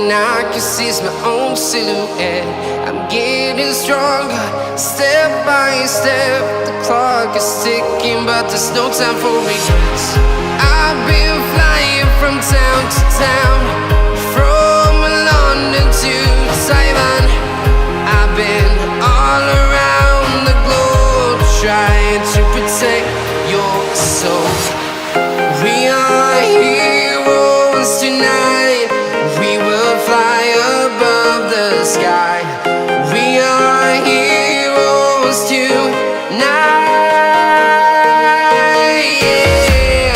and I can see my own silhouette. I'm getting stronger, step by step. The clock is ticking, but there's no time for regrets. I've been flying from town to town, from London to Taiwan. I've been all around the globe, trying to protect your soul. We are heroes tonight. We will fly above the sky. We are heroes tonight. Yeah.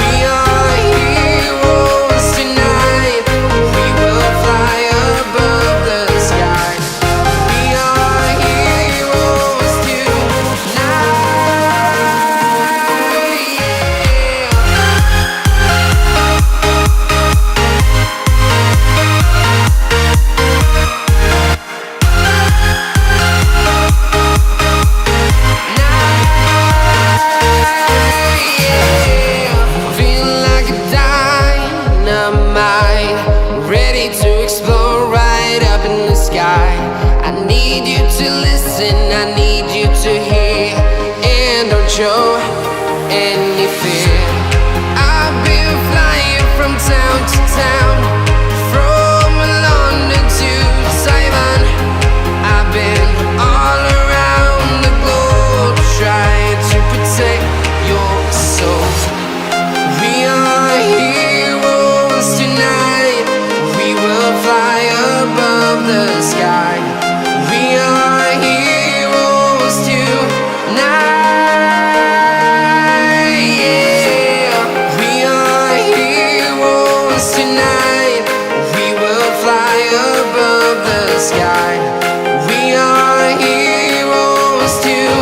We are heroes tonight. We will fly above the sky. We are heroes tonight. Feeling like a dynamite, ready to explode right up in the sky. I need you to listen, I need you to hear, and don't show any fear. I've been flying from town to town, from London to Taiwan. I've been all around the globe, trying to protect your soul. We are heroes tonight. We will fly above the sky. We are heroes tonight. Yeah. We are heroes tonight. We will fly above the sky. We are heroes tonight.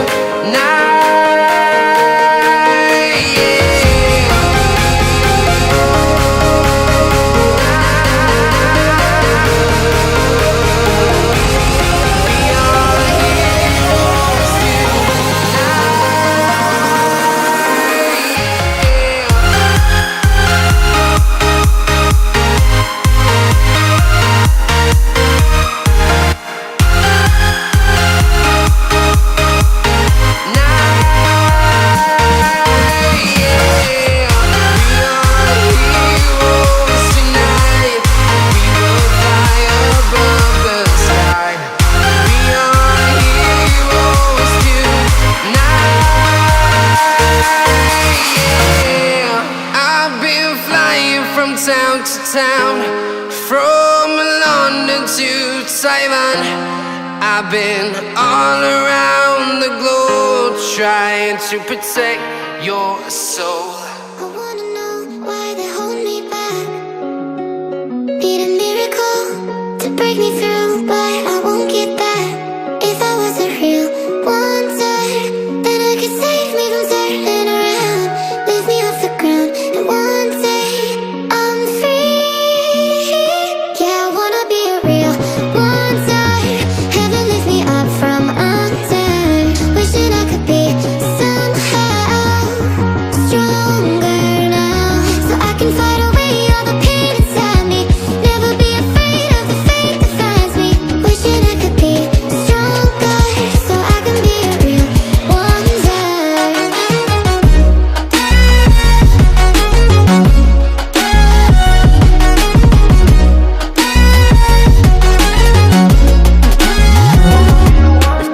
Town to town, from London to Taiwan. I've been all around the globe, trying to protect your soul. I wanna know why they hold me back. Need a miracle to break me through, but I won't get that. If I wasn't real wonder, then I could save me from turning around, lift me off the ground, and one day I'm free. Yeah, I wanna be a real wonder. Heaven lift me up from under. Wishing I could be somehow stronger now, so I can fight away all the pain inside me. Never be afraid of the fate that finds me. Wishing I could be stronger, so I can be a real wonder.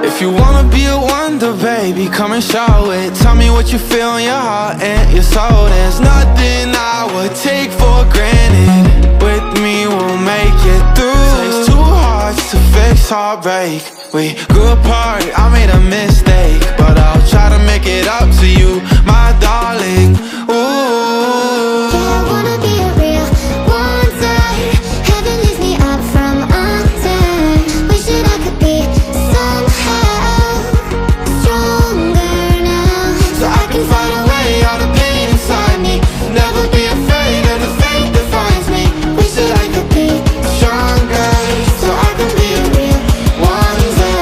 If you wanna be a wonder, baby, come and show it. Tell me what you feel in your heart and your soul. There's nothing I would take for granted. With me, we'll make it through. Takes two hearts to fix heartbreak. We grew apart, I made a mistake, but I'll try to make it up to you, my darling. Ooh. Yeah, I wanna be a real wonder. Heaven lift me up from under. Wishing I could be somehow stronger now, so I can fight away all the pain inside me. Never be afraid of the fate that finds me. Wish that I could be stronger, so I can be a real wonder.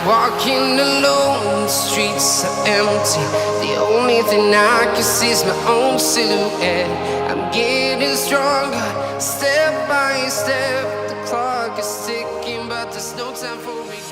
Walking alone, the streets are empty. The only thing I can see is my own silhouette. I'm getting stronger, step by step. The clock is ticking, but there's no time for me.